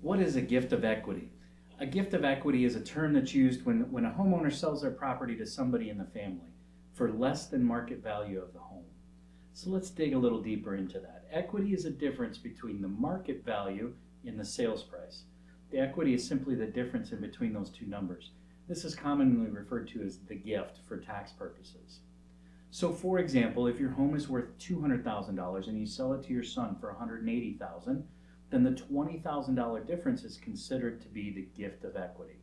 What is a gift of equity? A gift of equity is a term that's used when a homeowner sells their property to somebody in the family for less than market value of the home. So let's dig a little deeper into that. Equity is a difference between the market value and the sales price. The equity is simply the difference in between those two numbers. This is commonly referred to as the gift for tax purposes. So for example, if your home is worth $200,000 and you sell it to your son for $180,000, then the $20,000 difference is considered to be the gift of equity.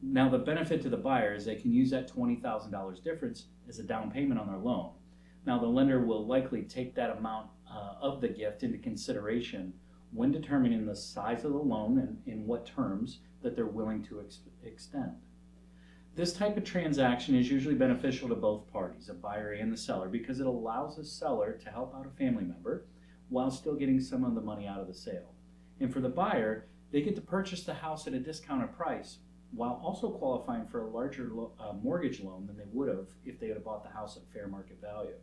Now the benefit to the buyer is they can use that $20,000 difference as a down payment on their loan. Now the lender will likely take that amount of the gift into consideration when determining the size of the loan and in what terms that they're willing to extend. This type of transaction is usually beneficial to both parties, a buyer and the seller, because it allows the seller to help out a family member while still getting some of the money out of the sale. And for the buyer, they get to purchase the house at a discounted price while also qualifying for a larger mortgage loan than they would have if they had bought the house at fair market value.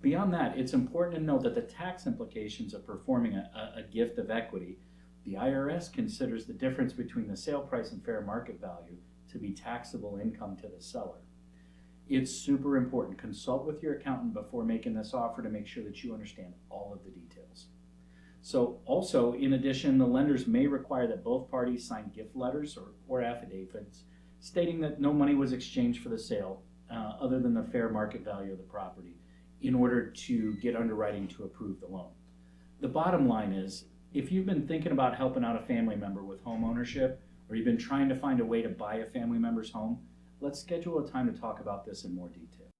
Beyond that, it's important to note that the tax implications of performing a gift of equity, the IRS considers the difference between the sale price and fair market value to be taxable income to the seller. It's super important. Consult with your accountant before making this offer to make sure that you understand all of the details. So also, in addition, the lenders may require that both parties sign gift letters or affidavits stating that no money was exchanged for the sale other than the fair market value of the property in order to get underwriting to approve the loan. The bottom line is, if you've been thinking about helping out a family member with home ownership, or you've been trying to find a way to buy a family member's home, let's schedule a time to talk about this in more detail.